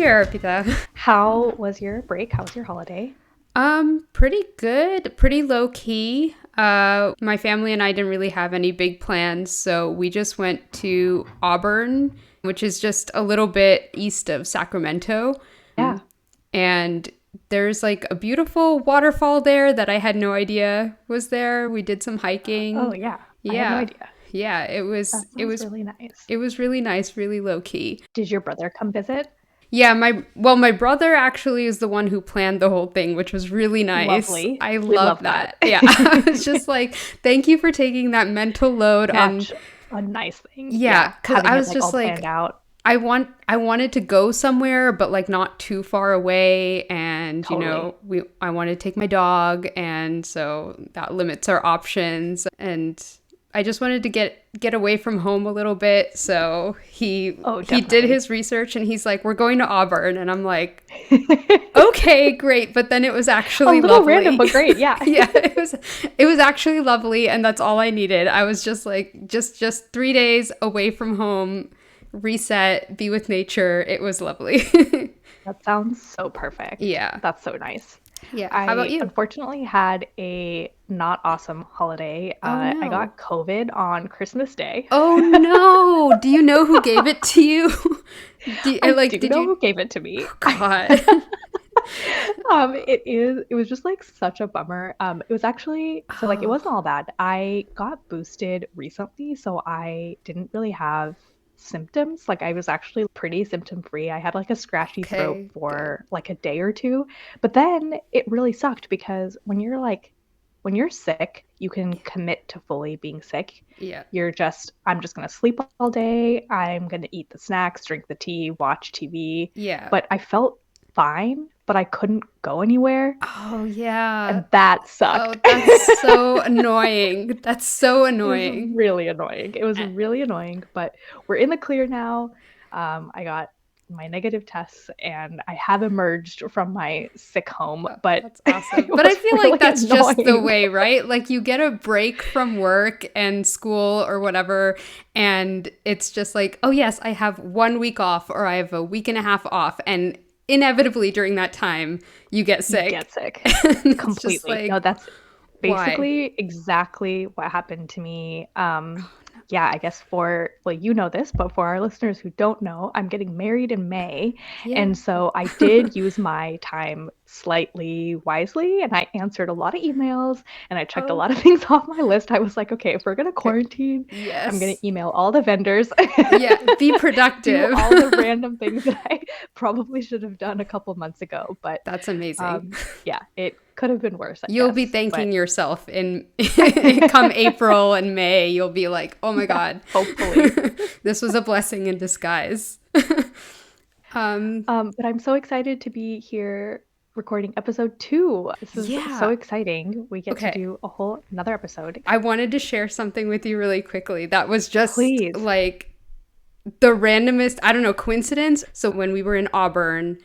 here, Arpita. How was your break? How was your holiday? Pretty good, pretty low key. My family and I didn't really have any big plans, so we just went to Auburn, which is just a little bit east of Sacramento. Yeah. And there's like a beautiful waterfall there that I had no idea was there. We did some hiking. Oh, yeah. I Yeah. had no idea. Yeah, it was That sounds really nice. it was really nice, really low key. Did your brother come visit? Yeah, my brother actually is the one who planned the whole thing, which was really nice. Lovely. I We love love that. that. Yeah. I was just like, thank you for taking that mental load on. Such a nice thing. Yeah, 'cause having I it, was just all like, planned out. I wanted to go somewhere, but like not too far away, and Totally. I wanted to take my dog, and so that limits our options, and I just wanted to get away from home a little bit. So he did definitely. his research, and he's like, "We're going to Auburn," and I'm like, "Okay, great." But then it was actually A little lovely. random, but great. Yeah. Yeah, it was actually lovely, and that's all I needed. I was just like just 3 days away from home, reset, be with nature. It was lovely. That sounds so perfect. Yeah. That's so nice. Yeah. I How about you? unfortunately had a not awesome holiday. I no. got COVID on Christmas Day. Oh no! Do you know who gave it to you? Did who gave it to me? God. It was just like such a bummer. It was actually it wasn't all bad. I got boosted recently, so I didn't really have symptoms. Like I was actually pretty symptom free. I had like a scratchy throat Okay, for like a day or two, but then it really sucked because when you're sick, you can commit to fully being sick. Yeah. I'm just going to sleep all day. I'm going to eat the snacks, drink the tea, watch TV. Yeah. But I felt fine, but I couldn't go anywhere. Oh yeah. And that Oh, sucked. that's so annoying. That's so It was annoying. really annoying. It was really annoying, but we're in the clear now. I got my negative tests and I have emerged from my sick home, but That's awesome. it But I was feel really like that's just the annoying. way, right? Like you get a break from work and school or whatever, and it's just like, oh yes, I have 1 week off or I have a week and a half off, and inevitably during that time you get sick. Get sick. It's just Completely. like, No, that's why? basically exactly what happened to me. Yeah, I guess you know this, but for our listeners who don't know, I'm getting married in May. Yeah. And so I did use my time slightly wisely and I answered a lot of emails and I checked a lot of things off my list. I was like, okay, if we're going to quarantine, Yes. I'm going to email all the vendors. Yeah, be productive. Do all the random things that I probably should have done a couple months ago. But That's amazing. yeah, it could have been worse. You'll be guess, thanking but yourself in come April and May. You'll be like, oh my God, hopefully. this was a blessing in disguise. But I'm so excited to be here recording episode 2. This is Yeah. so exciting. We get Okay. to do another episode. I wanted to share something with you really quickly. That was just Please. like the randomest, I don't know, coincidence. So when we were in Auburn,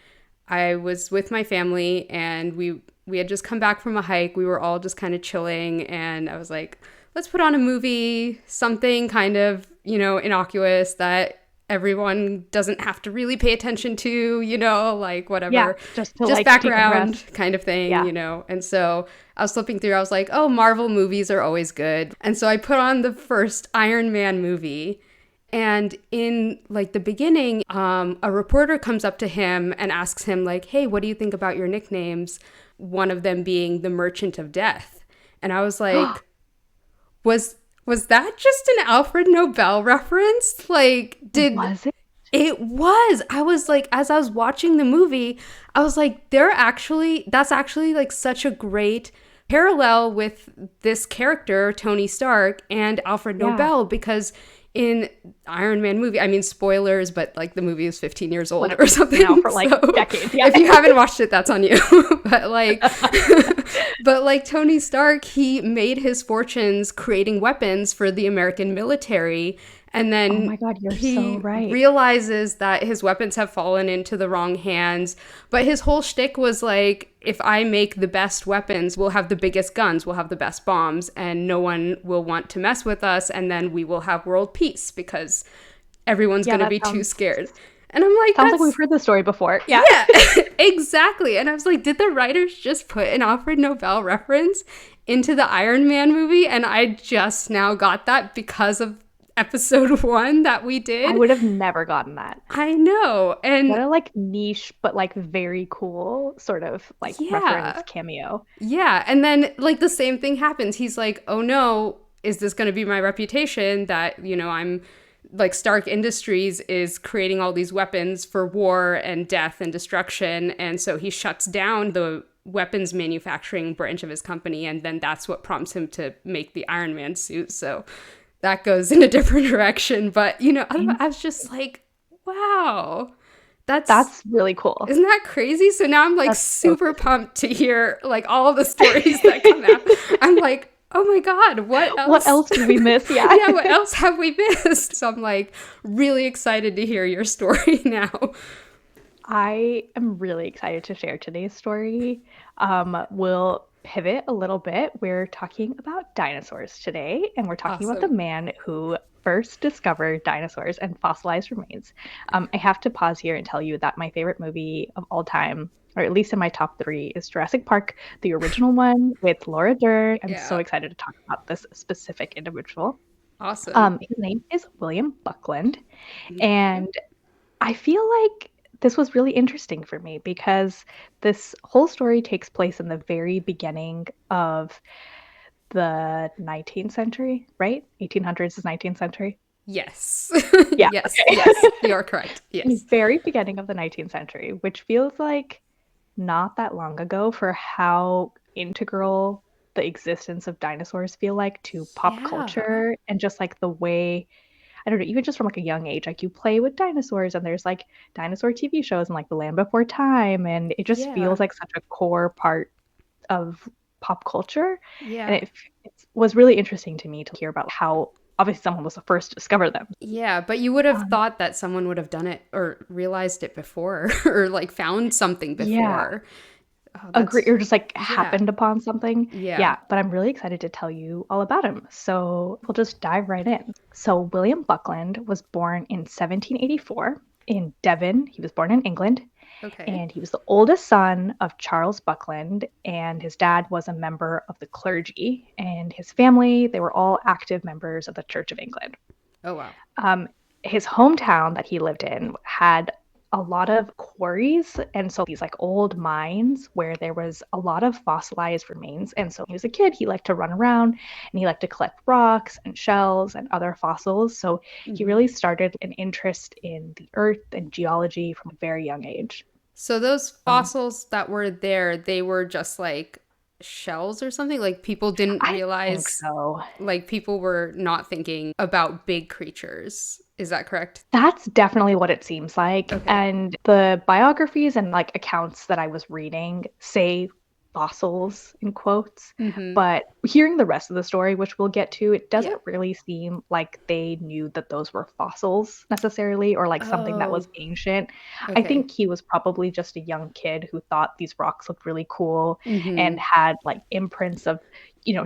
I was with my family and we had just come back from a hike. We were all just kind of chilling and I was like, let's put on a movie, something kind of, innocuous that everyone doesn't have to really pay attention to, like whatever. Yeah, just to, like, background decompress. kind of thing, Yeah. And so I was flipping through, I was like, oh, Marvel movies are always good. And so I put on the first Iron Man movie. And in like the beginning, a reporter comes up to him and asks him like, hey, what do you think about your nicknames? One of them being the Merchant of Death. And I was like, was that just an Alfred Nobel reference? Like, Was it? It was. I was like, as I was watching the movie, I was like, that's actually like such a great parallel with this character, Tony Stark, and Alfred Yeah. Nobel, because in Iron Man movie, I mean, spoilers, but like the movie is 15 years old or something. Now for like decades. Yeah. If you haven't watched it, that's on you. but like Tony Stark, he made his fortunes creating weapons for the American military. And then Oh my God, you're he so right. realizes that his weapons have fallen into the wrong hands. But his whole shtick was like, if I make the best weapons, we'll have the biggest guns, we'll have the best bombs, and no one will want to mess with us. And then we will have world peace because everyone's Yeah, going to that be too sounds scared. And I'm like, Sounds like we've heard this story before. Yeah. yeah, exactly. And I was like, did the writers just put an Alfred Nobel reference into the Iron Man movie? And I just now got that because of episode 1 that we I did. would have never gotten that. I know. What And a like niche, but like very cool sort of like reference yeah, cameo. yeah. And then like the same thing happens. He's like, oh no, is this going to be my reputation that, I'm like Stark Industries is creating all these weapons for war and death and destruction. And so he shuts down the weapons manufacturing branch of his company. And then that's what prompts him to make the Iron Man suit. So that goes in a different direction. But, I was just like, wow, That's really cool. isn't that crazy? So now I'm like That's so super pumped to hear like all of the stories that come out. I'm like, oh my God, what else? What else did we miss? Yeah. Yeah, what else have we missed? So I'm like really excited to hear your story now. I am really excited to share today's story. We'll pivot a little bit. We're talking about dinosaurs today, and we're talking about the Awesome. man who first discovered dinosaurs and fossilized remains. I have to pause here and tell you that my favorite movie of all time, or at least in my top 3, is Jurassic Park, the original one with Laura Dern. I'm so Yeah, excited to talk about this specific individual. awesome. His name is William Buckland, Okay. and I feel like this was really interesting for me because this whole story takes place in the very beginning of the 19th century, right? 1800s is 19th century. Yes. Yeah, Yes, okay. yes, you're correct. In the Yes. very beginning of the 19th century, which feels like not that long ago for how integral the existence of dinosaurs feel like to pop Yeah. culture and just like the way I don't know, even just from like a young age, like you play with dinosaurs and there's like dinosaur TV shows and like The Land Before Time, and it just Yeah. feels like such a core part of pop culture. And Yeah. it was really interesting to me to hear about how obviously someone was the first to discover them. Yeah, but you would have Um, thought that someone would have done it or realized it before or like found something yeah, before. Oh, agree. that's, Or just like yeah. happened upon something. Yeah. Yeah, but I'm really excited to tell you all about him. So we'll just dive right in. So William Buckland was born in 1784 in Devon. He was born in England. Okay. And he was the oldest son of Charles Buckland, and his dad was a member of the clergy, and his family, they were all active members of the Church of England. Oh, wow. Um, his hometown that he lived in had a lot of quarries, and so these like old mines where there was a lot of fossilized remains. And so when he was a kid, he liked to run around and he liked to collect rocks and shells and other fossils. So he Hmm. really started an interest in the earth and geology from a very young age. So those Um, fossils that were there, they were just like shells or something? Like people didn't I think realize, so. like people were not thinking about big creatures. Is that correct? That's definitely what it seems like. Okay. And the biographies and like accounts that I was reading say fossils in quotes, Mm-hmm. but hearing the rest of the story, which we'll get to, it Yeah. doesn't really seem like they knew that those were fossils necessarily or like something that was Oh, ancient. I okay. think he was probably just a young kid who thought these rocks looked really cool and Mm-hmm. had like imprints of,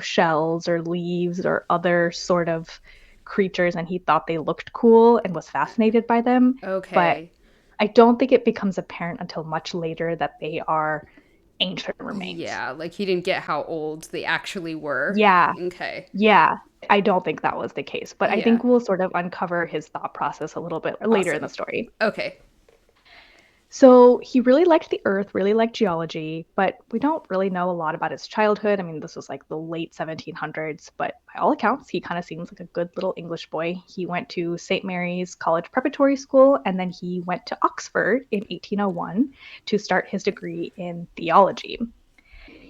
shells or leaves or other sort of creatures, and he thought they looked cool and was fascinated by them. But Okay. I don't think it becomes apparent until much later that they are ancient remains. Yeah, like he didn't get how old they actually were. Yeah, Okay. yeah. I don't think that was the case, but I Yeah. think we'll sort of uncover his thought process a little bit later in the Awesome. story. Okay. So he really liked the earth, really liked geology, but we don't really know a lot about his childhood. I mean, this was like the late 1700s, but by all accounts, he kind of seems like a good little English boy. He went to St. Mary's College Preparatory School, and then he went to Oxford in 1801 to start his degree in theology.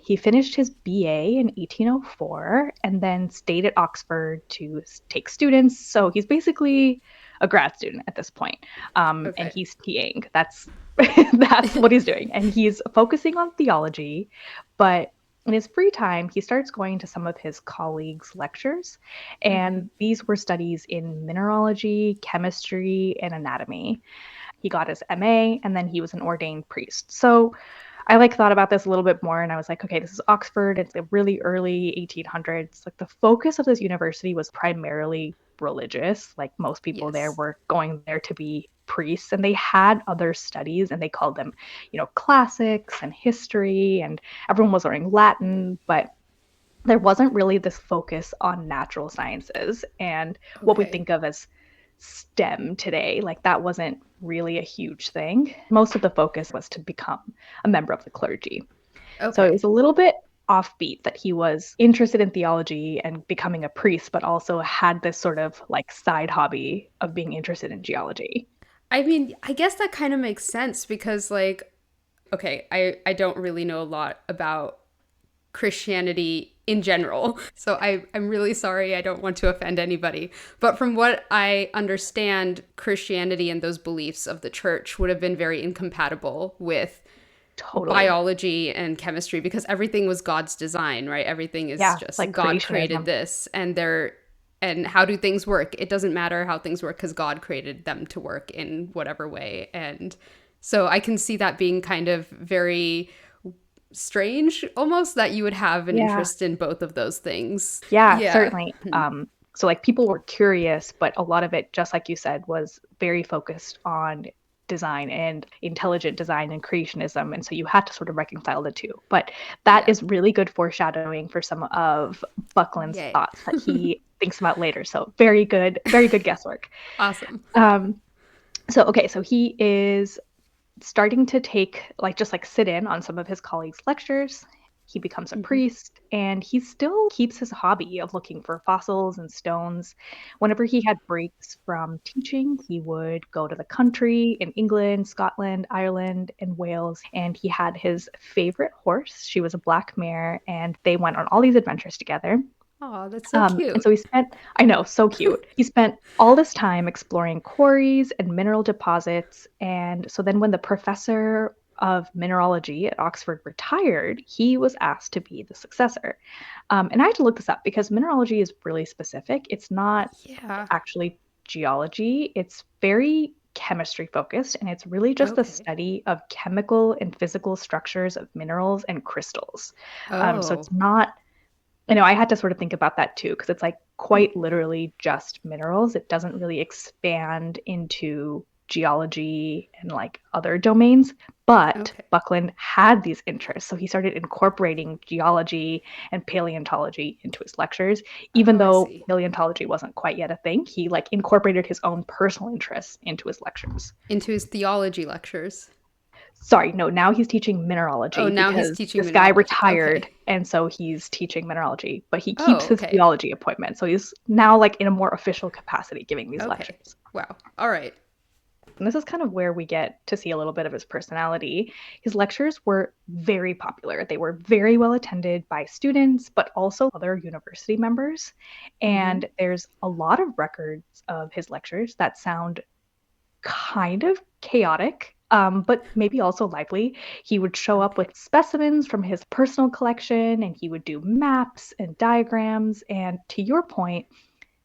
He finished his BA in 1804 and then stayed at Oxford to take students. So he's basically a grad student at this point. And Okay. he's TAing. That's that's what he's doing. And he's focusing on theology, but in his free time, he starts going to some of his colleagues' lectures. Mm-hmm. And these were studies in mineralogy, chemistry, and anatomy. He got his MA and then he was an ordained priest. So I like thought about this a little bit more and I was like, okay, this is Oxford. It's the really early 1800s. Like the focus of this university was primarily religious. Like most people there Yes. were going there to be priests and they had other studies and they called them, classics and history and everyone was learning Latin, but there wasn't really this focus on natural sciences and what we Okay. think of as STEM today. Like that wasn't really a huge thing. Most of the focus was to become a member of the clergy. So it was Okay. a little bit offbeat that he was interested in theology and becoming a priest, but also had this sort of like side hobby of being interested in geology. I mean, I guess that kind of makes sense because, like, okay, I don't really know a lot about Christianity in general. So I'm really sorry. I don't want to offend anybody. But from what I understand, Christianity and those beliefs of the church would have been very incompatible with Totally. biology and chemistry because everything was God's design, right? Everything is Yeah, just like God created creationism. this and how do things work? It doesn't matter how things work because God created them to work in whatever way. And so I can see that being kind of very strange almost that you would have an Yeah. interest in both of those things. Yeah, Yeah. certainly. So like people were curious, but a lot of it, just like you said, was very focused on design and intelligent design and creationism. And so you had to sort of reconcile the two. But that Yeah. is really good foreshadowing for some of Buckland's Yay. thoughts that he thinks about later. So very good guesswork. Awesome. Um, so okay, so he is starting to take like just like sit in on some of his colleagues' lectures. He becomes a Hmm. priest and he still keeps his hobby of looking for fossils and stones. Whenever he had breaks from teaching, he would go to the country in England, Scotland, Ireland, and Wales. And he had his favorite horse. She was a black mare, and they went on all these adventures together. Oh, that's so And cute. so he spent, I know, so cute. He spent all this time exploring quarries and mineral deposits. And so then when the professor of mineralogy at Oxford retired, he was asked to be the successor. And I had to look this up because mineralogy is really specific. It's not Yeah. actually geology, it's very chemistry focused, and it's really just the Okay. study of chemical and physical structures of minerals and crystals. So Oh, it's not I know I had to sort of think about that too, because it's like quite literally just minerals. It doesn't really expand into geology and like other domains. But okay. Buckland had these interests. So he started incorporating geology and paleontology into his lectures, even Oh, I though see. paleontology wasn't quite yet a thing. He like incorporated his own personal interests into his lectures. Into his theology lectures. Sorry, no, now he's teaching Oh, mineralogy now he's because teaching this guy mineralogy. retired Okay. and so he's teaching mineralogy, but he keeps Oh, his okay. theology appointment. So he's now like in a more official capacity giving these Okay. lectures. Wow. All right. And this is kind of where we get to see a little bit of his personality. His lectures were very popular. They were very well attended by students, but also other university members. Mm-hmm. And there's a lot of records of his lectures that sound kind of chaotic, but maybe also lively. He would show up Okay. with specimens from his personal collection and he would do maps and diagrams. And to your point,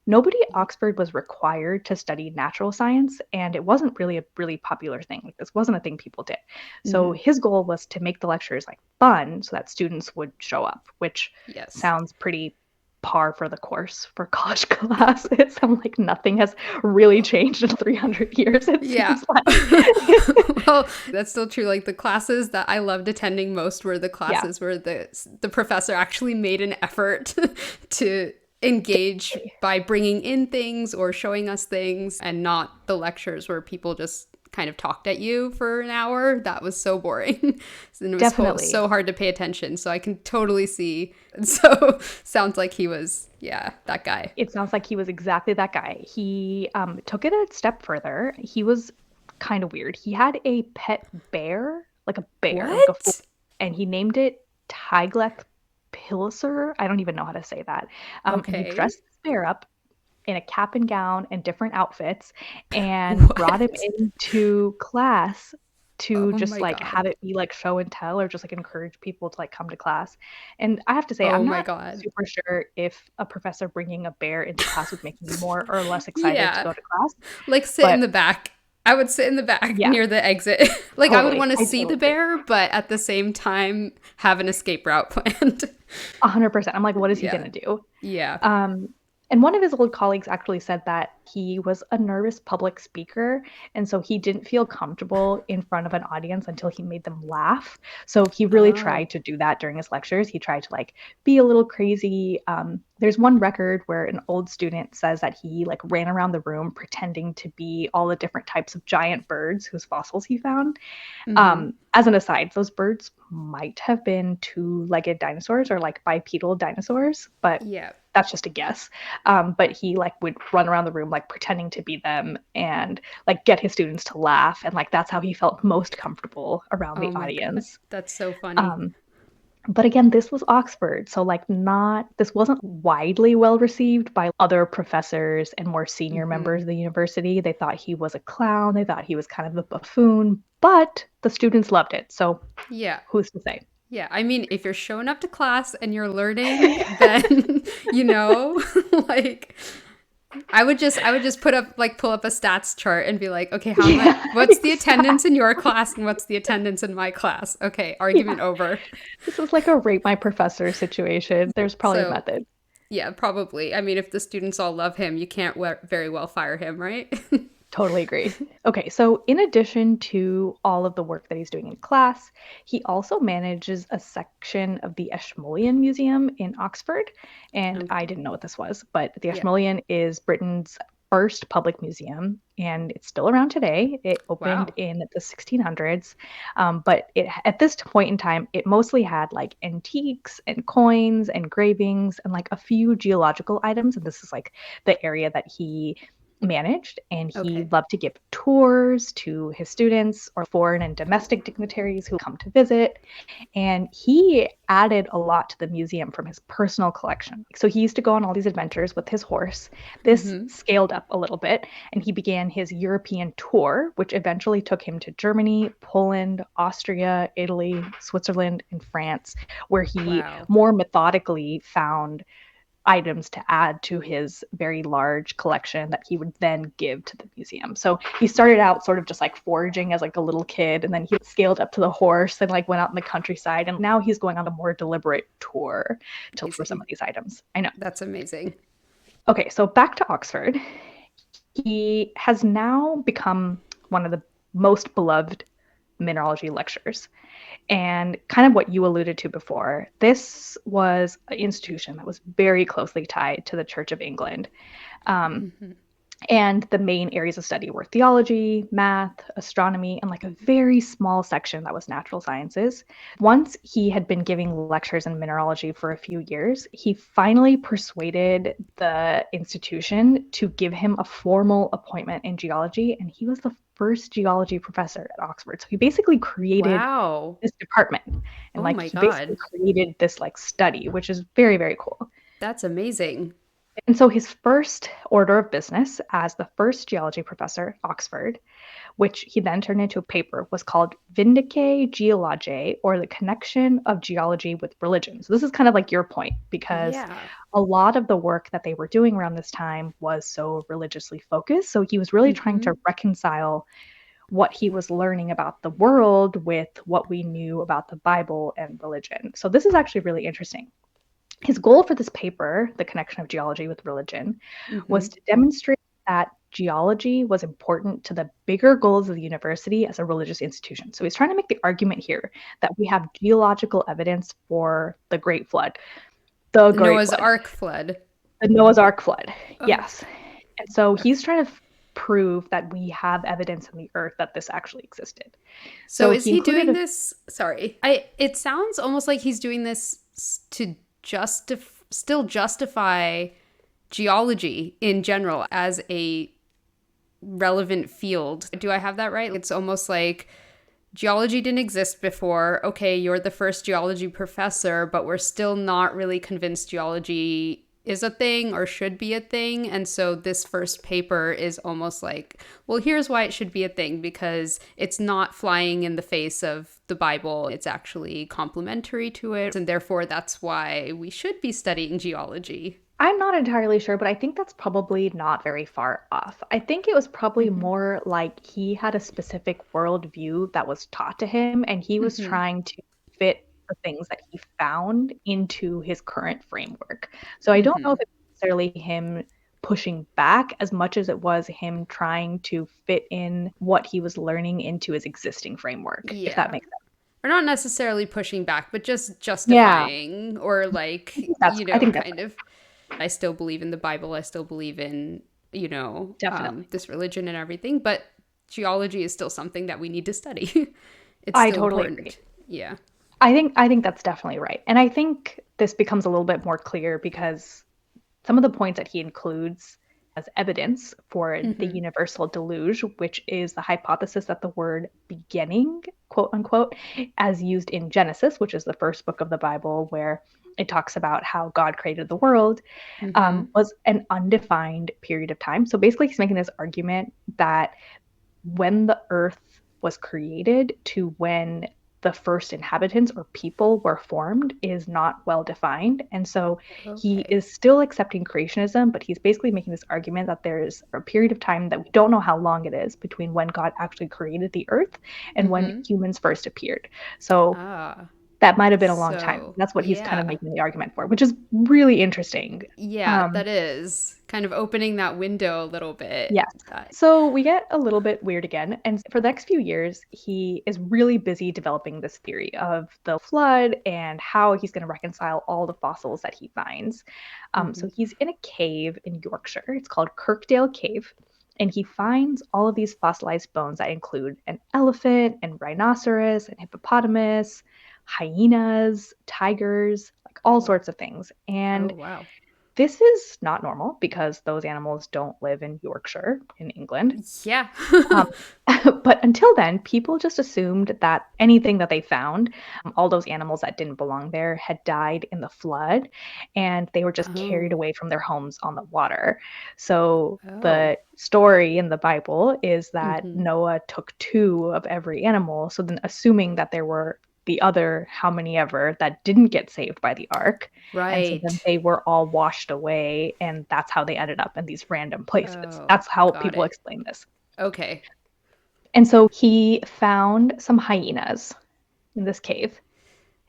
nobody at Oxford was required to study natural science, and it wasn't really a really popular thing. Like, this wasn't a thing people did. So Mm-hmm. his goal was to make the lectures like fun so that students would show up, which Yes. sounds pretty par for the course for college classes. I'm like, nothing has really changed in 300 years, it Yeah. seems like. Well, that's still true. Like the classes that I loved attending most were the Yeah, classes where the professor actually made an effort to engage definitely. by bringing in things or showing us things and not the lectures where people just kind of talked at you for an hour. That was so boring. And it was Definitely. so hard to pay attention. So I can totally see. And so sounds like he was, yeah, that guy. It sounds like he was exactly that guy. He took it a step further. He was kind of weird. He had a pet bear, like a bear, like a What? and he named it Tygleth Pilser. I don't even know how to say that. And he Okay. dressed this bear up in a cap and gown and different outfits and brought him What? into class to Oh just my like have God. it be like show and tell or just like encourage people to like come to class. And I have to say, Oh I'm my not God. super sure if a professor bringing a bear into class would make me more or less excited to Yeah. go to class, Like sit in but the back. I would sit in the back Yeah, near the exit. Like I would totally. want to I see the totally agree. bear, but at the same time have an escape route planned. 100%. I'm like, what is he Yeah. gonna do? Yeah. Um, and one of his old colleagues actually said that he was a nervous public speaker, and so he didn't feel comfortable in front of an audience until he made them laugh. So he really Oh. tried to do that during his lectures. He tried to like be a little crazy. There's one record where an old student says that he like ran around the room pretending to be all the different types of giant birds whose fossils he found. Mm-hmm. As an aside, those birds might have been two-legged dinosaurs or like bipedal dinosaurs, but Yeah. that's just a guess. But he like would run around the room like pretending to be them and like get his students to laugh, and like that's how he felt most comfortable around Oh the my God. audience. That's so funny. Um, but again, this was Oxford, so like not this wasn't widely well received by other professors and more senior Mm-hmm. members of the university. They thought he was a clown, they thought he was kind of a buffoon, but the students loved it. So Yeah. who's to say? Yeah. I mean, if you're showing up to class and you're learning, then like I would just pull up a stats chart and be like, okay, how much Yeah, what's the attendance in your exactly. class and what's the attendance in my class? Okay, Yeah. argument over. This is like a rate my professor situation. There's probably a So, method. yeah, probably. I mean, if the students all love him, you can't very well fire him, right? Totally agree. Okay, so in addition to all of the work that he's doing in class, he also manages a section of the Ashmolean Museum in Oxford. And I Okay. didn't know what this was, but the Yeah. Ashmolean is Britain's first public museum, and it's still around today. It opened Wow. in the 1600s, but at this point in time, it mostly had like antiques and coins, engravings, and like a few geological items. And this is like the area that he managed, and he Okay. loved to give tours to his students or foreign and domestic dignitaries who come to visit. And he added a lot to the museum from his personal collection. So he used to go on all these adventures with his horse. This Mm-hmm. scaled up a little bit, and he began his European tour, which eventually took him to Germany, Poland, Austria, Italy, Switzerland, and France, where he Wow. more methodically found items to add to his very large collection that he would then give to the museum. So he started out sort of just like foraging as like a little kid, and then he scaled up to the horse and like went out in the countryside, and now he's going on a more deliberate tour to look for some Amazing. of these items. I know. That's amazing. Okay, so back to Oxford. He has now become one of the most beloved mineralogy lecturers. And kind of what you alluded to before, this was an institution that was very closely tied to the Church of England. Um, Mm-hmm. and the main areas of study were theology, math, astronomy, and like a very small section that was natural sciences. Once he had been giving lectures in mineralogy for a few years, he finally persuaded the institution to give him a formal appointment in geology, and he was the first geology professor at Oxford. So he basically created Wow. this department, and Oh like my he basically God. created this like study, which is very, very cool. That's amazing. And so his first order of business as the first geology professor at Oxford, which he then turned into a paper, was called Vindicae Geologiae, or the connection of geology with religion. So this is kind of like your point, because Yeah. a lot of the work that they were doing around this time was so religiously focused. So he was really trying Mm-hmm. to reconcile what he was learning about the world with what we knew about the Bible and religion. So this is actually really interesting. His goal for this paper, The Connection of Geology with Religion, Mm-hmm. was to demonstrate that geology was important to the bigger goals of the university as a religious institution. So he's trying to make the argument here that we have geological evidence for the Great Flood, the The Great Noah's Flood, Ark flood. the Noah's Ark flood. Oh, Yes. And so okay. he's trying to prove that we have evidence in the earth that this actually existed. So So is he he included doing a this? Sorry. It sounds almost like he's doing this to still justify geology in general as a relevant field. Do I have that right? It's almost like geology didn't exist before. Okay, you're the first geology professor, but we're still not really convinced geology is a thing or should be a thing. And so this first paper is almost like, well, here's why it should be a thing, because it's not flying in the face of the Bible. It's actually complementary to it. And therefore, that's why we should be studying geology. I'm not entirely sure, but I think that's probably not very far off. I think it was probably Hmm. more like he had a specific worldview that was taught to him, and he was Hmm. trying to fit the things that he found into his current framework. So I don't know if Hmm. it's necessarily him pushing back as much as it was him trying to fit in what he was learning into his existing framework, if that Yeah. makes sense. Or not necessarily pushing back, but just Yeah, justifying or like, I think that's kind of, I still believe in the Bible. I still believe in, definitely. this religion and everything, but geology is still something that we need to study. It's I still totally agree. important. Yeah. I think that's definitely right. And I think this becomes a little bit more clear because some of the points that he includes as evidence for the Hmm. universal deluge, which is the hypothesis that the word beginning, quote unquote, as used in Genesis, which is the first book of the Bible, where it talks about how God created the world, Hmm. was an undefined period of time. So basically, he's making this argument that when the earth was created to when the first inhabitants or people were formed is not well defined. And so he Okay. is still accepting creationism, but he's basically making this argument that there's a period of time that we don't know how long it is between when God actually created the earth and when Hmm. humans first appeared. So Ah. that might have been a long time. So, That's what he's kind of yeah. making the argument for, which is really interesting. Yeah, Um, that is kind of opening that window a little bit. Yes. That So we get a little bit weird again. And for the next few years, he is really busy developing this theory of the flood and how he's going to reconcile all the fossils that he finds. So Mhm. he's in a cave in Yorkshire. It's called Kirkdale Cave. And he finds all of these fossilized bones that include an elephant and rhinoceros and hippopotamus, hyenas, tigers, like all Oh. sorts of things. Oh, And wow. this is not normal because those animals don't live in Yorkshire in England. Yeah. Um, but until then, people just assumed that anything that they found, all those animals that didn't belong there, had died in the flood and they were just carried Oh. away from their homes on the water. So Oh. the story in the Bible is that Mhm. Noah took two of every animal. So then, assuming that there were the other how many ever that didn't get saved by the ark. And so then Right. they were all washed away, and that's how they ended up in these random places. Oh, That's how got people it. explain this. Okay. And so he found some hyenas in this cave,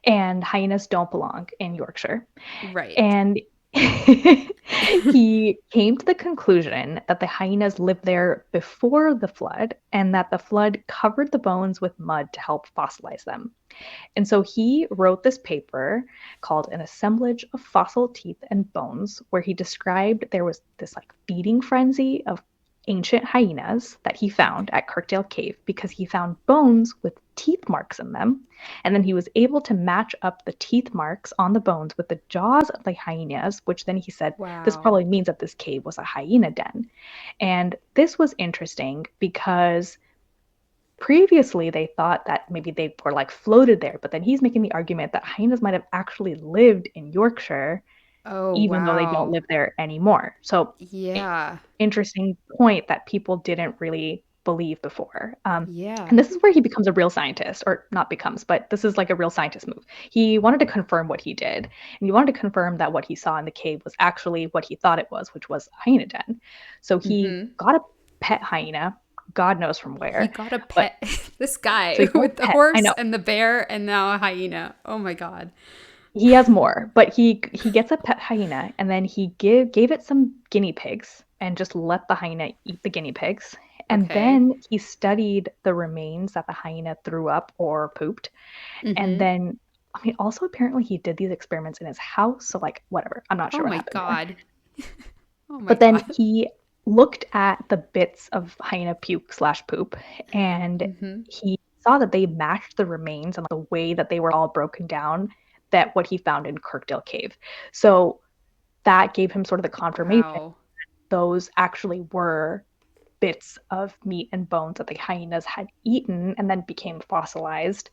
and hyenas don't belong in Yorkshire. Right. And he came to the conclusion that the hyenas lived there before the flood and that the flood covered the bones with mud to help fossilize them. And so he wrote this paper called An Assemblage of Fossil Teeth and Bones, where he described there was this like feeding frenzy of ancient hyenas that he found at Kirkdale Cave because he found bones with teeth marks in them. And then he was able to match up the teeth marks on the bones with the jaws of the hyenas, which then he said this Wow. probably means that this cave was a hyena den. And this was interesting because previously they thought that maybe they were like floated there, but then he's making the argument that hyenas might have actually lived in Yorkshire, Oh, even though they don't wow. live there anymore. So, Yeah. interesting point that people didn't really believe before. Yeah. And this is where he becomes a real scientist, or not becomes, but this is like a real scientist move. He wanted to confirm what he did, and he wanted to confirm that what he saw in the cave was actually what he thought it was, which was a hyena den. So he Mhm. got a pet hyena, God knows from He where, got a but pet. This so guy he got a with the pet. I horse know. and the bear and now a hyena. Oh my god. He has more, but he gets a pet hyena and then he gave it some guinea pigs and just let the hyena eat the guinea pigs. And Okay. then he studied the remains that the hyena threw up or pooped. And Mhm. then I mean also apparently he did these experiments in his house, so like whatever. I'm not Oh sure what my happened there. god. Oh my But then god. he looked at the bits of hyena puke slash poop and Mhm. he saw that they matched the remains and the way that they were all broken down that what he found in Kirkdale Cave. So that gave him sort of the confirmation Wow. those actually were bits of meat and bones that the hyenas had eaten and then became fossilized.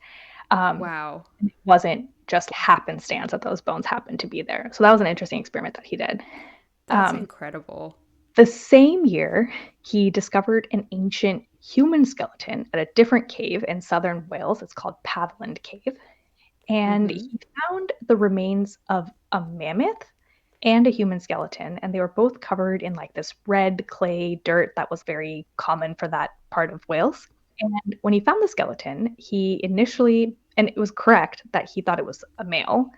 Wow. And it wasn't just happenstance that those bones happened to be there. So that was an interesting experiment that he did. That's Um, incredible. The same year, he discovered an ancient human skeleton at a different cave in southern Wales. It's called Buckland Cave. And Mhm. he found the remains of a mammoth and a human skeleton, and they were both covered in like this red clay dirt that was very common for that part of Wales. And when he found the skeleton, he initially, and it was correct that he thought it was a male,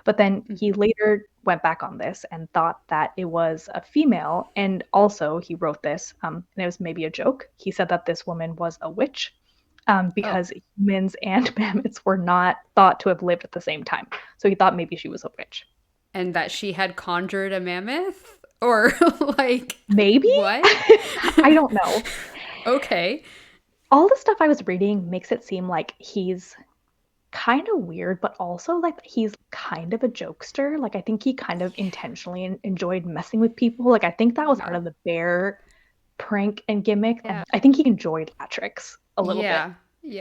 but then he Mhm. later went back on this and thought that it was a female. And also, he wrote this, and it was maybe a joke. He said that this woman was a witch Oh, because humans and mammoths were not thought to have lived at the same time. So he thought maybe she was a witch. and that she had conjured a mammoth? Or like, Maybe? what? I don't know. Okay. All the stuff I was reading makes it seem like he's kind of weird, but also like he's kind of a jokester. Like I think he kind of intentionally enjoyed messing with people. Like I think that was part Yeah. of the bear prank and gimmick. And Yeah. I think he enjoyed theatrics a little bit. Yeah.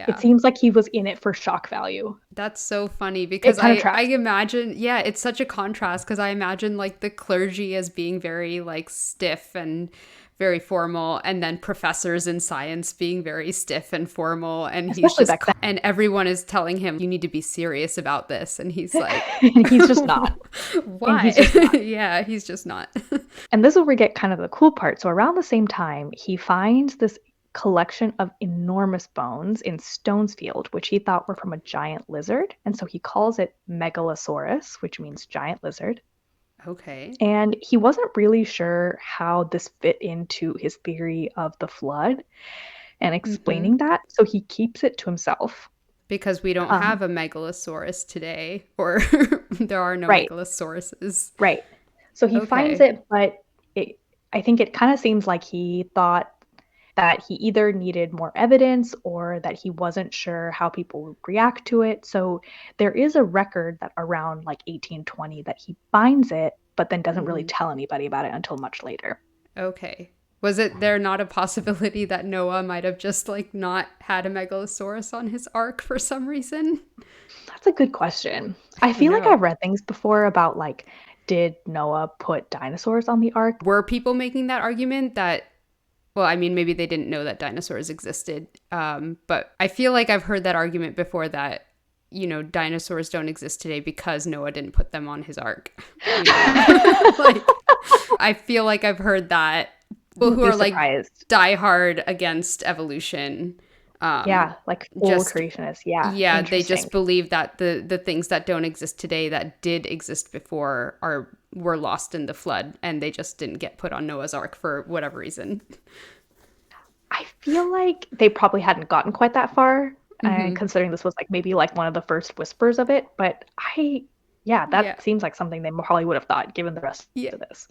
It Yeah. seems like he was in it for shock value. That's so funny It because kind of I tracks. imagine, yeah, it's such a contrast because I imagine like the clergy as being very like stiff and very formal, and then professors in science being very stiff and formal, and he's Especially just back then. and everyone is telling him you need to be serious about this, and he's like, And he's just not. And why? he's just not. Yeah, he's just not. And this is where we get kind of the cool part. So around the same time, he finds this collection of enormous bones in Stonesfield, which he thought were from a giant lizard. And so he calls it Megalosaurus, which means giant lizard. Okay. And he wasn't really sure how this fit into his theory of the flood and Hmm. explaining that. So he keeps it to himself. Because we don't Um, have a megalosaurus today, or there are no right, megalosauruses. right. So he finds Okay. it, but it, I think it kind of seems like he thought that he either needed more evidence or that he wasn't sure how people would react to it. So there is a record that around like 1820 that he finds it, but then doesn't really Hmm. tell anybody about it until much later. Okay. Was it there not a possibility that Noah might have just like not had a megalosaurus on his ark for some reason? That's a good question. I I don't feel like know. I've read things before about like, did Noah put dinosaurs on the ark? Were people making that argument that, well, I mean, maybe they didn't know that dinosaurs existed, but I feel like I've heard that argument before that, dinosaurs don't exist today because Noah didn't put them on his ark. You know, like I feel like I've heard that people Wouldn't who be are like surprised. diehard against evolution, um, Yeah, like full just creationists. Yeah, yeah, they interesting. just believe that the things that don't exist today that did exist before are were lost in the flood, and they just didn't get put on Noah's ark for whatever reason. I feel like they probably hadn't gotten quite that far, and Hmm. considering this was like maybe like one of the first whispers of it, but yeah, Yeah. that seems like something they probably would have thought given the rest Yeah. of this.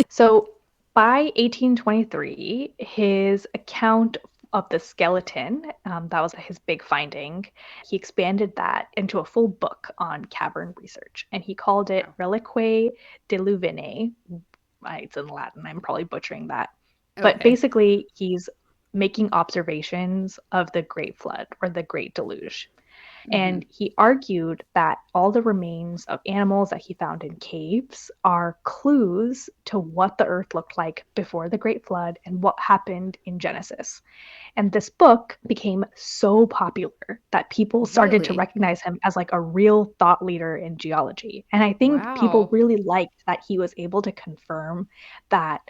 So by 1823, his account of the skeleton, that was his big finding, he expanded that into a full book on cavern research, and he called it Wow. Reliquiae Diluvinae. It's in Latin, I'm probably butchering that. But Okay. basically, he's making observations of the Great Flood or the Great Deluge. Hmm. And he argued that all the remains of animals that he found in caves are clues to what the earth looked like before the Great Flood and what happened in Genesis. And this book became so popular that people started to Really? recognize him as like a real thought leader in geology. And I think people Wow. really liked that he was able to confirm that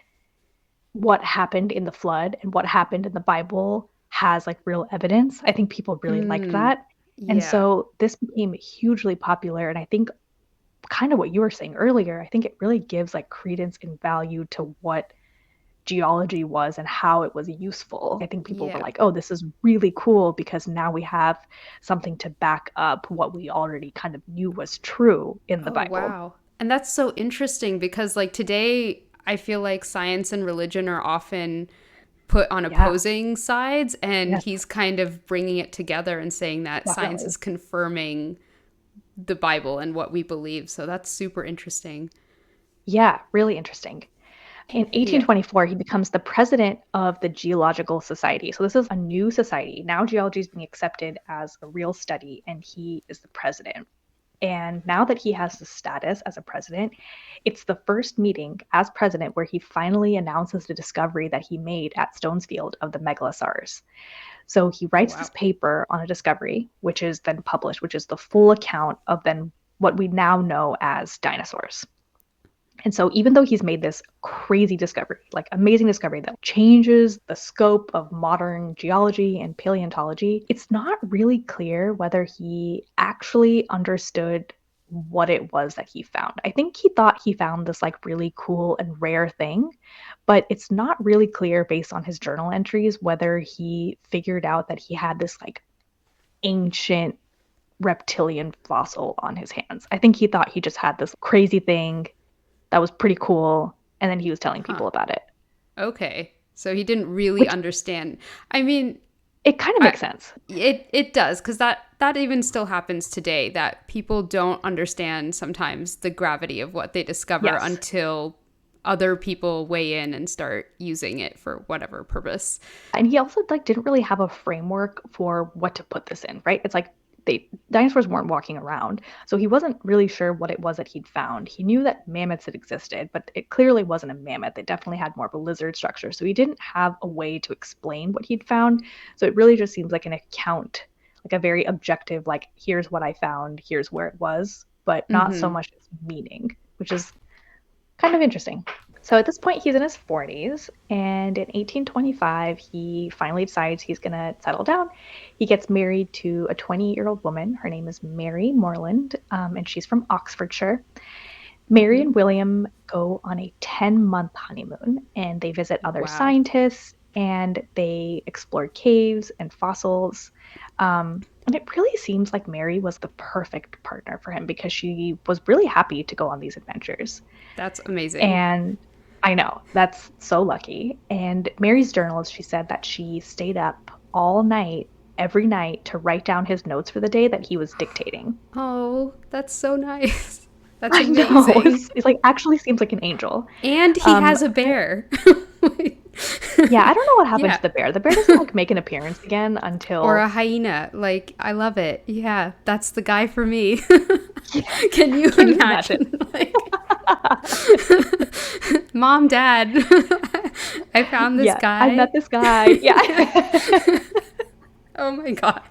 what happened in the flood and what happened in the Bible has like real evidence. I think people really liked Mm. that. And Yeah. so this became hugely popular. And I think kind of what you were saying earlier, I think it really gives like credence and value to what geology was and how it was useful. I think people were Yeah. like, oh, this is really cool because now we have something to back up what we already kind of knew was true in the Oh, Bible. wow. And that's so interesting because, like, today, I feel like science and religion are often put on Yeah, opposing sides, and yes, he's kind of bringing it together and saying that science definitely. is confirming the Bible and what we believe. So that's super interesting. Yeah, really interesting. In Yeah. 1824, he becomes the president of the Geological Society. So this is a new society. Now geology is being accepted as a real study, and he is the president. And now that he has the status as a president, it's the first meeting as president where he finally announces the discovery that he made at Stonesfield of the megalosaurs. So he Oh, writes this wow. paper on a discovery, which is then published, which is the full account of then what we now know as dinosaurs. And so even though he's made this crazy discovery, like amazing discovery that changes the scope of modern geology and paleontology, it's not really clear whether he actually understood what it was that he found. I think he thought he found this like really cool and rare thing, but it's not really clear based on his journal entries whether he figured out that he had this like ancient reptilian fossil on his hands. I think he thought he just had this crazy thing that was pretty cool, and then he was telling Huh. people about it, Okay. So he didn't really which understand. I mean, it kind of I, makes sense. it does, because that even still happens today, that people don't understand sometimes the gravity of what they discover Yes. until other people weigh in and start using it for whatever purpose. And he also like didn't really have a framework for what to put this in, right? It's like dinosaurs weren't walking around, so he wasn't really sure what it was that he'd found. He knew that mammoths had existed, but it clearly wasn't a mammoth. It definitely had more of a lizard structure, so he didn't have a way to explain what he'd found. So it really just seems like an account, like a very objective, like here's what I found, here's where it was, but not so Mm-hmm. much its meaning, which is kind of interesting. So at this point, he's in his 40s, and in 1825, he finally decides he's going to settle down. He gets married to a 20-year-old woman. Her name is Mary Morland, and she's from Oxfordshire. Mary Mm-hmm. and William go on a 10-month honeymoon, and they visit other Wow. scientists, and they explore caves and fossils. And it really seems like Mary was the perfect partner for him because she was really happy to go on these adventures. That's amazing. And I know, that's so lucky. And Mary's journalist, she said that she stayed up all night, every night, to write down his notes for the day that he was dictating. Oh, that's so nice. That's I know. amazing. It's like actually seems like an angel. And he Um, has a bear. yeah, I don't know what happened Yeah. to the bear. The bear doesn't like make an appearance again Or until a hyena. Like, I love it. Yeah, that's the guy for me. Can you can you imagine? imagine? Like, Mom, Dad, I found this Yeah, I guy. met this guy. Yeah. Oh my God.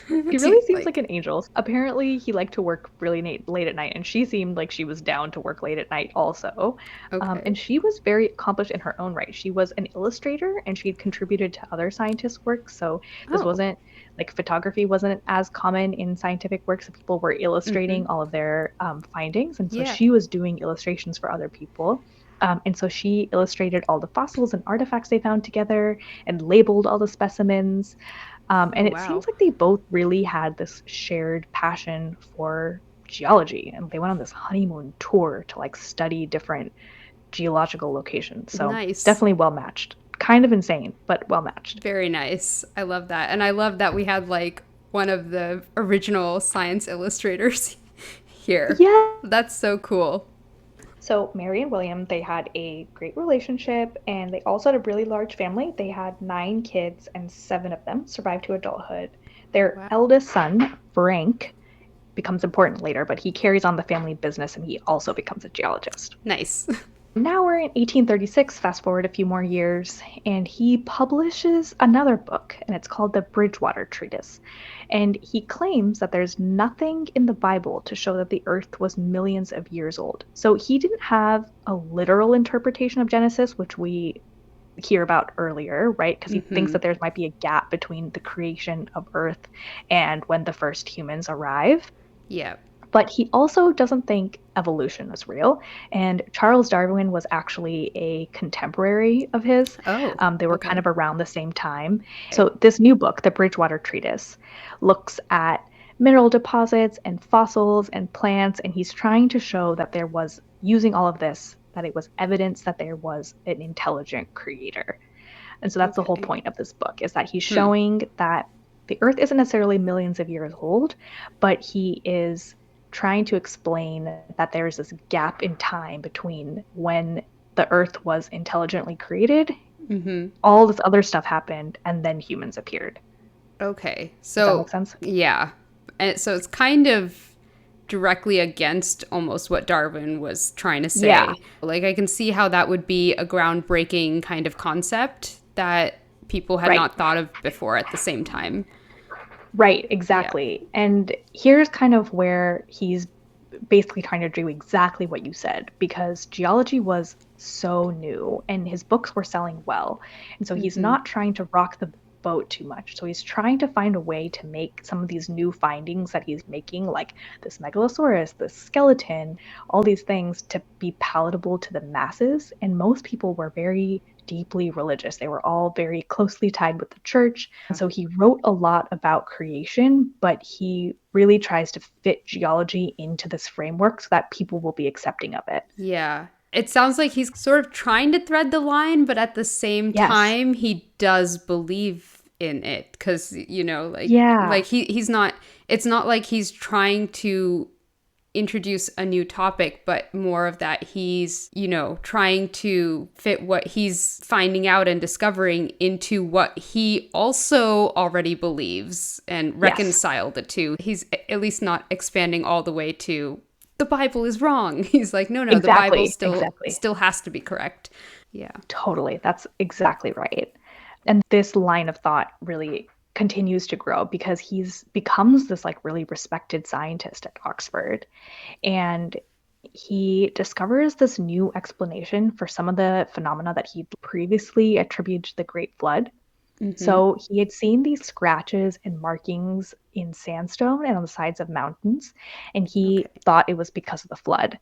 He Do really you, seems like like, an angel. Apparently, he liked to work really late at night, and she seemed like she was down to work late at night also. okay. And she was very accomplished in her own right. She was an illustrator, and she had contributed to other scientists' work. So this Oh. wasn't like photography wasn't as common in scientific work. So people were Mm-hmm. illustrating all of their findings, and so Yeah. she was doing illustrations for other people. And so she illustrated all the fossils and artifacts they found together and labeled all the specimens. Oh, And it wow. seems like they both really had this shared passion for geology, and they went on this honeymoon tour to like study different geological locations. So Nice. definitely well matched. Kind of insane, but well matched. Very nice. I love that. And I love that we had like one of the original science illustrators here. Yeah. That's so cool. So Mary and William, they had a great relationship, and they also had a really large family. They had 9 kids, and 7 of them survived to adulthood. Their Wow. eldest son, Frank, becomes important later, but he carries on the family business and he also becomes a geologist. Nice. Now we're in 1836, fast forward a few more years, and he publishes another book, and it's called the Bridgewater Treatise. And he claims that there's nothing in the Bible to show that the earth was millions of years old. So he didn't have a literal interpretation of Genesis, which we hear about earlier, right? Because he thinks Mm-hmm. that there might be a gap between the creation of Earth and when the first humans arrive. Yeah. But he also doesn't think evolution is real. And Charles Darwin was actually a contemporary of his. Oh, They were kind okay. of around the same time. So this new book, the Bridgewater Treatise, looks at mineral deposits and fossils and plants, and he's trying to show that there was, using all of this, that it was evidence that there was an intelligent creator. And so that's the whole Okay. point of this book, is that he's Hmm. showing that the earth isn't necessarily millions of years old, but he is trying to explain that there's this gap in time between when the earth was intelligently created, Mm-hmm. all this other stuff happened, and then humans appeared. Okay. Does that make So, sense? yeah. And so it's kind of directly against almost what Darwin was trying to Yeah, say. Like, I can see how that would be a groundbreaking kind of concept that people had right. not thought of before at the same time. Right, Yeah. exactly. And here's kind of where he's basically trying to do exactly what you said because geology was so new and his books were selling well. And so he's Mm-hmm. not trying to rock the boat too much. So he's trying to find a way to make some of these new findings that he's making, like this megalosaurus, this skeleton, all these things to be palatable to the masses. And most people were very deeply religious. They were all very closely tied with the church. And so he wrote a lot about creation, but he really tries to fit geology into this framework so that people will be accepting of it. Yeah. It sounds like he's sort of trying to thread the line, but at the same Yes. time, he does believe in it because, Yeah. he's not, it's not like he's trying to introduce a new topic, but more of that he's, trying to fit what he's finding out and discovering into what he also already believes and Yes. reconcile the two. He's at least not expanding all the way to the Bible is wrong. He's like, no, the Bible Exactly. still Exactly. still has to be correct. Yeah. Totally. That's exactly right. And this line of thought really continues to grow because he's becomes this like really respected scientist at Oxford. And he discovers this new explanation for some of the phenomena that he previously attributed to the Great Flood. Mm-hmm. So he had seen these scratches and markings in sandstone and on the sides of mountains, and he Okay. thought it was because of the flood.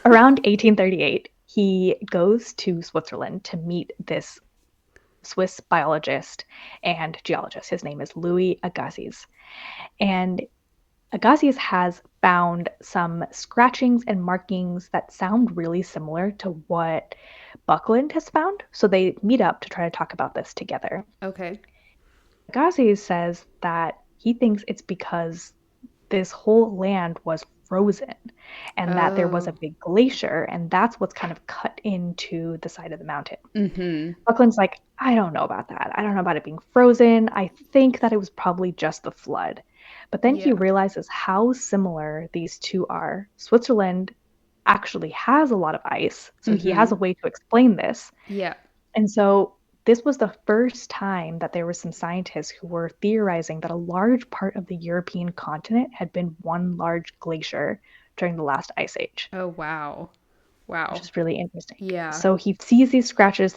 Around 1838, he goes to Switzerland to meet this Swiss biologist and geologist. His name is Louis Agassiz. And Agassiz has found some scratchings and markings that sound really similar to what Buckland has found. So they meet up to try to talk about this together. Okay. Agassiz says that he thinks it's because this whole land was frozen and that there was a Oh. big glacier, and that's what's kind of cut into the side of the mountain. Mm-hmm. Buckland's like, I don't know about that. I don't know about it being frozen. I think that it was probably just the flood. But then he Yeah. realizes how similar these two are. Switzerland actually has a lot of ice, so he has Mm-hmm. a way to explain this. Yeah. And so this was the first time that there were some scientists who were theorizing that a large part of the European continent had been one large glacier during the last ice age, Oh, wow. which Wow. is really interesting. Yeah. So he sees these scratches,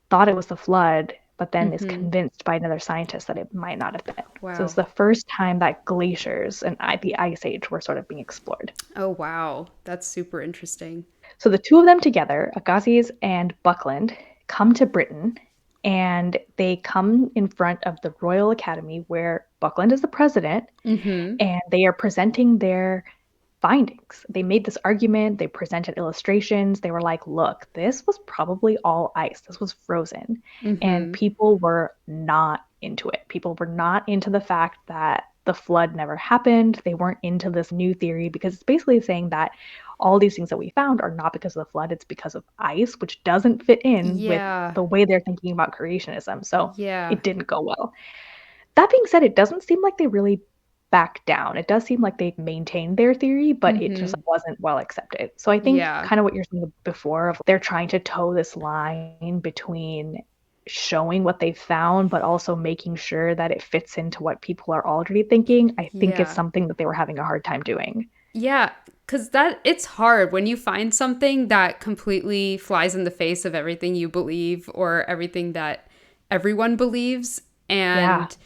thought it was the flood, but then is Mm-hmm. convinced by another scientist that it might not have been. So it's Wow. the first time that glaciers and the ice age were sort of being explored. Oh, wow. That's super interesting. So the two of them together, Agassiz and Buckland, come to Britain and they come in front of the Royal Academy where Buckland is the president Mm-hmm. and they are presenting their findings. They made this argument, they presented illustrations. They were like, look, this was probably all ice. This was frozen. And Mm-hmm. people were not into it. People were not into the fact that the flood never happened. They weren't into this new theory because it's basically saying that all these things that we found are not because of the flood, it's because of ice, which doesn't fit in with Yeah. the way they're thinking about creationism. So Yeah. it didn't go well. That being said, it doesn't seem like they really backed down. It does seem like they maintained their theory, but it just Mm-hmm. wasn't well accepted. So I think Yeah. kind of what you're saying before of they're trying to toe this line between showing what they found, but also making sure that it fits into what people are already thinking. I think it's Yeah. something that they were having a hard time doing. Yeah, because that it's hard when you find something that completely flies in the face of everything you believe or everything that everyone believes, Yeah. and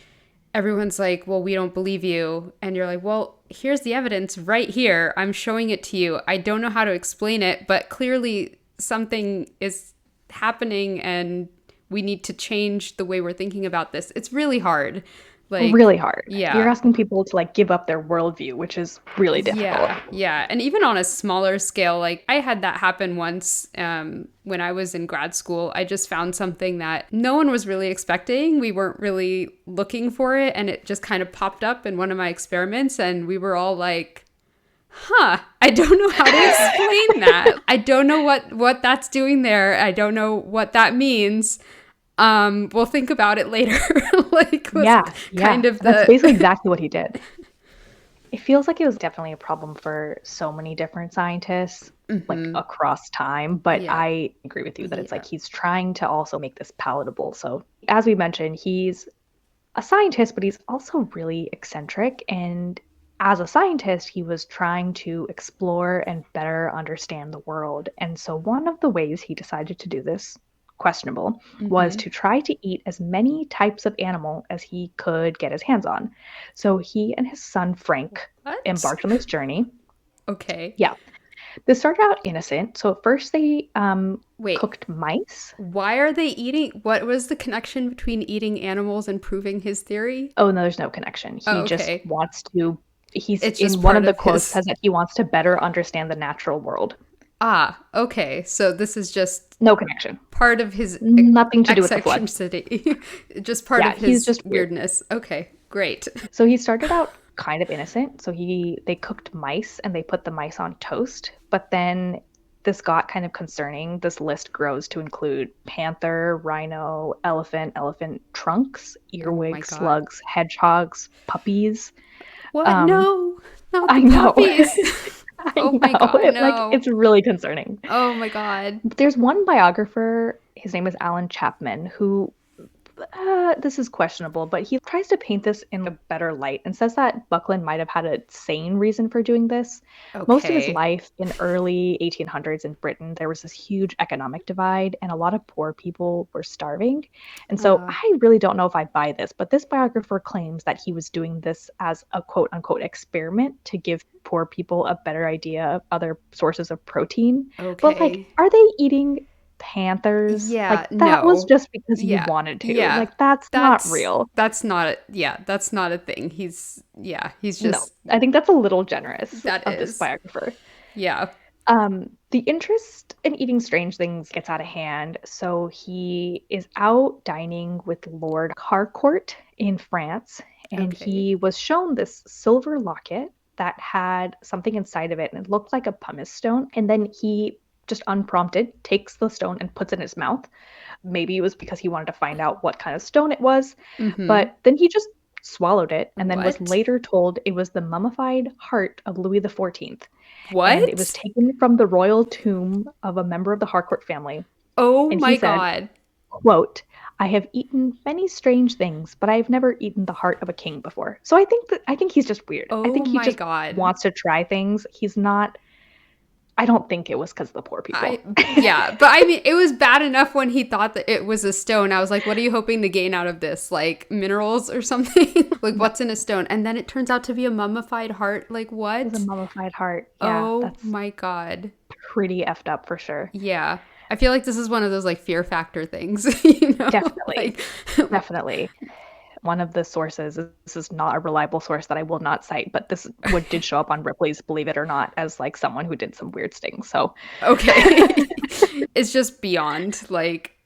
everyone's like, well, we don't believe you. And you're like, well, here's the evidence right here. I'm showing it to you. I don't know how to explain it, but clearly something is happening and we need to change the way we're thinking about this. It's really hard. Really Like, hard. You're yeah. asking people to like give up their worldview, which is really difficult. Yeah, yeah. And even on a smaller scale, like I had that happen once when I was in grad school. I just found something that no one was really expecting. We weren't really looking for it. And it just kind of popped up in one of my experiments. And we were all like, huh, I don't know how to explain that. I don't know what that's doing there. I don't know what that means. We'll think about it later. Like was Yeah, yeah. kind of And that's the basically exactly what he did. It feels like it was definitely a problem for so many different scientists, like Mhm. across time. But Yeah. I agree with you that it's Yeah. like he's trying to also make this palatable. So, as we mentioned, he's a scientist, but he's also really eccentric. And as a scientist, he was trying to explore and better understand the world. And so one of the ways he decided to do this, questionable, was Mm-hmm. to try to eat as many types of animal as he could get his hands on. So he and his son Frank What? embarked on this journey. Okay. Yeah, this started out innocent. So at first they Wait. cooked mice. Why are they eating? What was the connection between eating animals and proving his theory? Oh, no, there's no connection. Oh, He just okay. wants to, he's It's just in one part of the of quotes his. says that he wants to better understand the natural world. Ah, okay. So this is just No connection. part of his Nothing to do with the flood. eccentricity, just part Yeah, of he's his just weird. weirdness. Okay, great. So he started out kind of innocent. So they cooked mice and they put the mice on toast, but then this got kind of concerning. This list grows to include panther, rhino, elephant trunks, Oh my earwigs, God. slugs, hedgehogs, puppies. What? Um, No, not the I know. puppies. I Oh my know. God, It's no. really concerning. Oh my God. There's one biographer, his name is Alan Chapman, who this is questionable, but he tries to paint this in a better light and says that Buckland might have had a sane reason for doing this. Most of his Okay. life in early 1800s in Britain, there was this huge economic divide and a lot of poor people were starving. And so Uh, I really don't know if I buy this, but this biographer claims that he was doing this as a quote unquote experiment to give poor people a better idea of other sources of protein. But like, okay. are they eating panthers? Yeah, Like that was no. just because he Yeah. wanted to. Yeah. Like that's not real. That's not a yeah, that's not a thing. He's No, just I think that's a little generous that of this is. biographer. Yeah. The interest in eating strange things gets out of hand, so he is out dining with Lord Harcourt in France, and Okay. he was shown this silver locket that had something inside of it, and it looked like a pumice stone. And then he just unprompted takes the stone and puts it in his mouth. Maybe it was because he wanted to find out what kind of stone it was, Mm-hmm. but then he just swallowed it and then was What? later told it was the mummified heart of Louis XIV. And it was What? taken from the royal tomb of a member of the Harcourt family. Oh And he my said, God. quote, I have eaten many strange things, but I have never eaten the heart of a king before. So I think he's just weird. I Oh think he my just God. wants to try things. He's not I don't think it was because of the poor I people. yeah, but I mean it was bad enough when he thought that it was a stone. I was like, what are you hoping to gain out of this? Like minerals or something? Like No, what's in a stone? And then it turns out to be a mummified heart. Like it was a what? mummified heart. Yeah, Oh that's my God. pretty effed up for sure. Yeah. I feel like this is one of those like fear factor things, you know? Definitely. Like Definitely. One of the sources, this is not a reliable source that I will not cite, but this what did show up on Ripley's Believe It or Not as like someone who did some weird things. So okay. It's just beyond like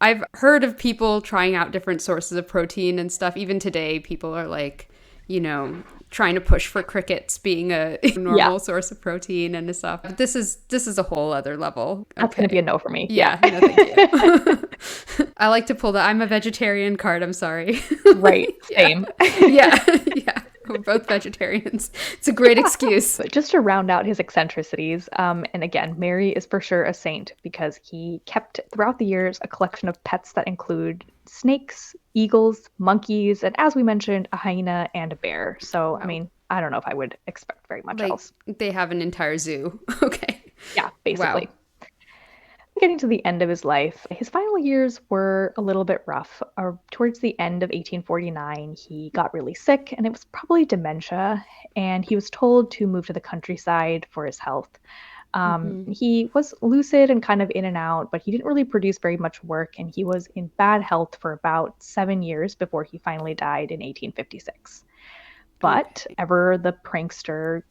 I've heard of people trying out different sources of protein and stuff. Even today, people are like, you know, trying to push for crickets being a yeah, normal source of protein and stuff. But this is a whole other level. that's gonna be Okay. a no for me. Yeah. Yeah, no thank you. I like to pull the I'm a vegetarian card, I'm sorry. Right. Yeah. Same. Yeah. Yeah. We're both vegetarians. It's a great excuse. But just to round out his eccentricities, and again, Mary is for sure a saint because he kept throughout the years a collection of pets that include snakes, eagles, monkeys, and as we mentioned, a hyena and a bear. So, I Wow. mean, I don't know if I would expect very much Like else. they have an entire zoo. Okay. Yeah, Wow. basically. Getting to the end of his life, his final years were a little bit rough. Towards the end of 1849, he got really sick, and it was probably dementia, and he was told to move to the countryside for his health. Hmm. He was lucid and kind of in and out, but he didn't really produce very much work, and he was in bad health for about 7 years before he finally died in 1856. But Okay. ever the prankster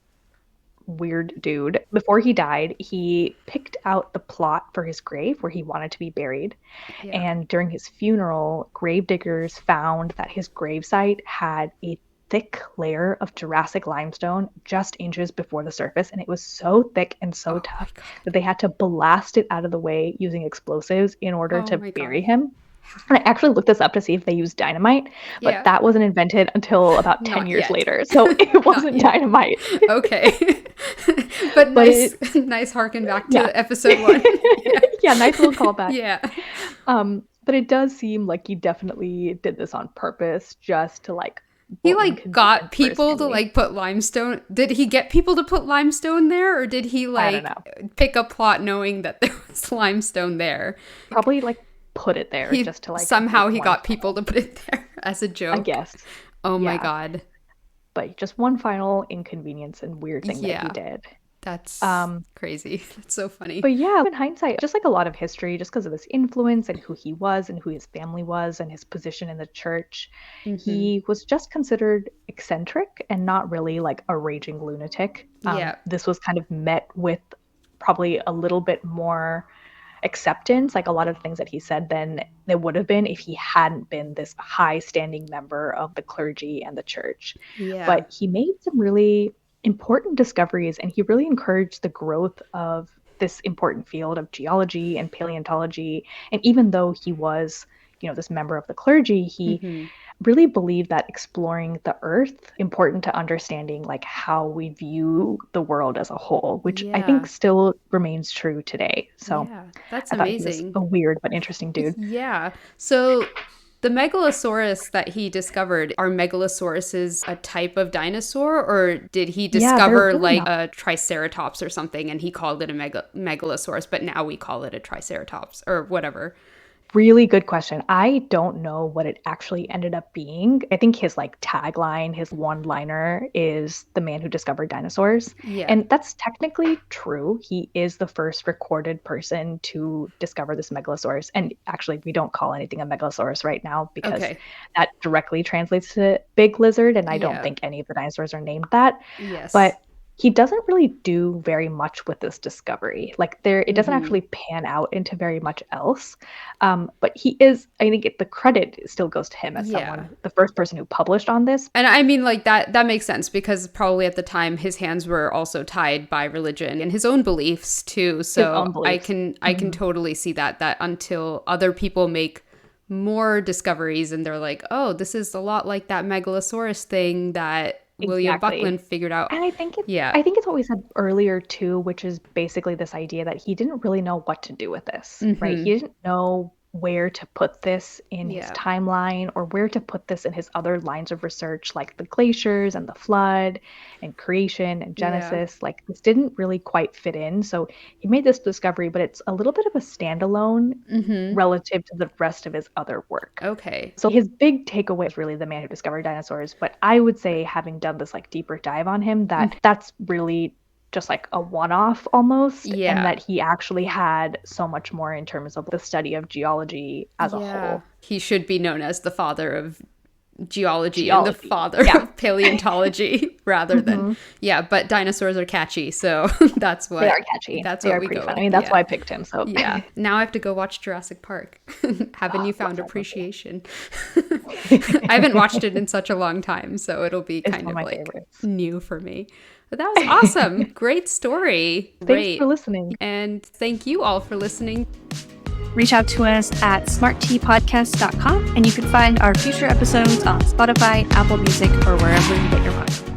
weird dude. Before he died, he picked out the plot for his grave where he wanted to be buried. Yeah. And during his funeral, gravediggers found that his gravesite had a thick layer of Jurassic limestone just inches before the surface. And it was so thick and so Oh my tough God. that they had to blast it out of the way using explosives in order Oh to my bury God. him. And I actually looked this up to see if they used dynamite, but Yeah. that wasn't invented until about 10 Not years yet. later. So it Not wasn't yet. dynamite. Okay. But But nice, it, nice harken back yeah. to episode one. Yeah. Yeah, nice little callback. Yeah. But it does seem like he definitely did this on purpose just to like He will like got inconvenience people to personally. like put limestone. Did he get people to put limestone there, or did he I don't like know. pick a plot knowing that there was limestone there? Probably like put it there He just to like somehow make he one got final, people to put it there as a I joke. guess. Oh my Yeah. God. But just one final inconvenience and weird thing that he Yeah, did. that's Um, crazy. That's so funny. but yeah, in hindsight, just like a lot of history, just because of his influence and who he was and who his family was and his position in the church, Mm-hmm. he was just considered eccentric and not really like a raging lunatic. Yeah. This was kind of met with probably a little bit more acceptance, like a lot of things that he said, than there would have been if he hadn't been this high standing member of the clergy and the church. Yeah. But he made some really important discoveries and he really encouraged the growth of this important field of geology and paleontology. And even though he was, this member of the clergy, he Mm-hmm. really believe that exploring the earth important to understanding like how we view the world as a whole, which I think Yeah. still remains true today. So Yeah. That's I thought he was amazing. a weird but interesting dude. Yeah. So the megalosaurus that he discovered, are megalosauruses a type of dinosaur, or did he Yeah, they're discover really like not. a triceratops or something and he called it a megalosaurus, but now we call it a triceratops or whatever? Really good question. I don't know what it actually ended up being. I think his like tagline, his one-liner is the man who discovered dinosaurs. Yeah. And that's technically true. He is the first recorded person to discover this megalosaurus. And actually, we don't call anything a megalosaurus right now because Okay. that directly translates to big lizard. And I don't Yeah. think any of the dinosaurs are named that. Yes. But he doesn't really do very much with this discovery. Like it doesn't Mm-hmm. actually pan out into very much else. But he is, I think the credit still goes to him as Yeah. someone, the first person who published on this. And I mean, like that makes sense because probably at the time his hands were also tied by religion and his own beliefs too. His So own I beliefs. can totally see that until other people make more discoveries and they're like, oh, this is a lot like that megalosaurus thing that William Exactly. Buckland figured out. And Yeah. I think it's what we said earlier too, which is basically this idea that he didn't really know what to do with this, right? Mm-hmm. He didn't know where to put this in his Yeah. timeline or where to put this in his other lines of research, like the glaciers and the flood and creation and Yeah. Genesis. Like this didn't really quite fit in. So he made this discovery, but it's a little bit of a standalone Mm-hmm. relative to the rest of his other work. Okay. So his big takeaway is really the man who discovered dinosaurs. But I would say, having done this like deeper dive on him, that's really just like a one-off almost, and Yeah. that he actually had so much more in terms of the study of geology as a Yeah. whole. He should be known as the father of geology and the Geology. father Yeah. of paleontology rather than Mhm. yeah, but dinosaurs are catchy, so that's They what are catchy. that's They what are we pretty go fun. with. I mean, that's Yeah. why I picked him. So Yeah. Now I have to go watch Jurassic Park. Have a Oh, newfound love that movie. appreciation. I haven't watched it in such a long time, so it'll be It's kind one of of my like favorites. new for me. But that was awesome. Great story. Thanks for Great. listening. And thank you all for listening. Reach out to us at smarttpodcast.com, and you can find our future episodes on Spotify, Apple Music, or wherever you get your podcasts.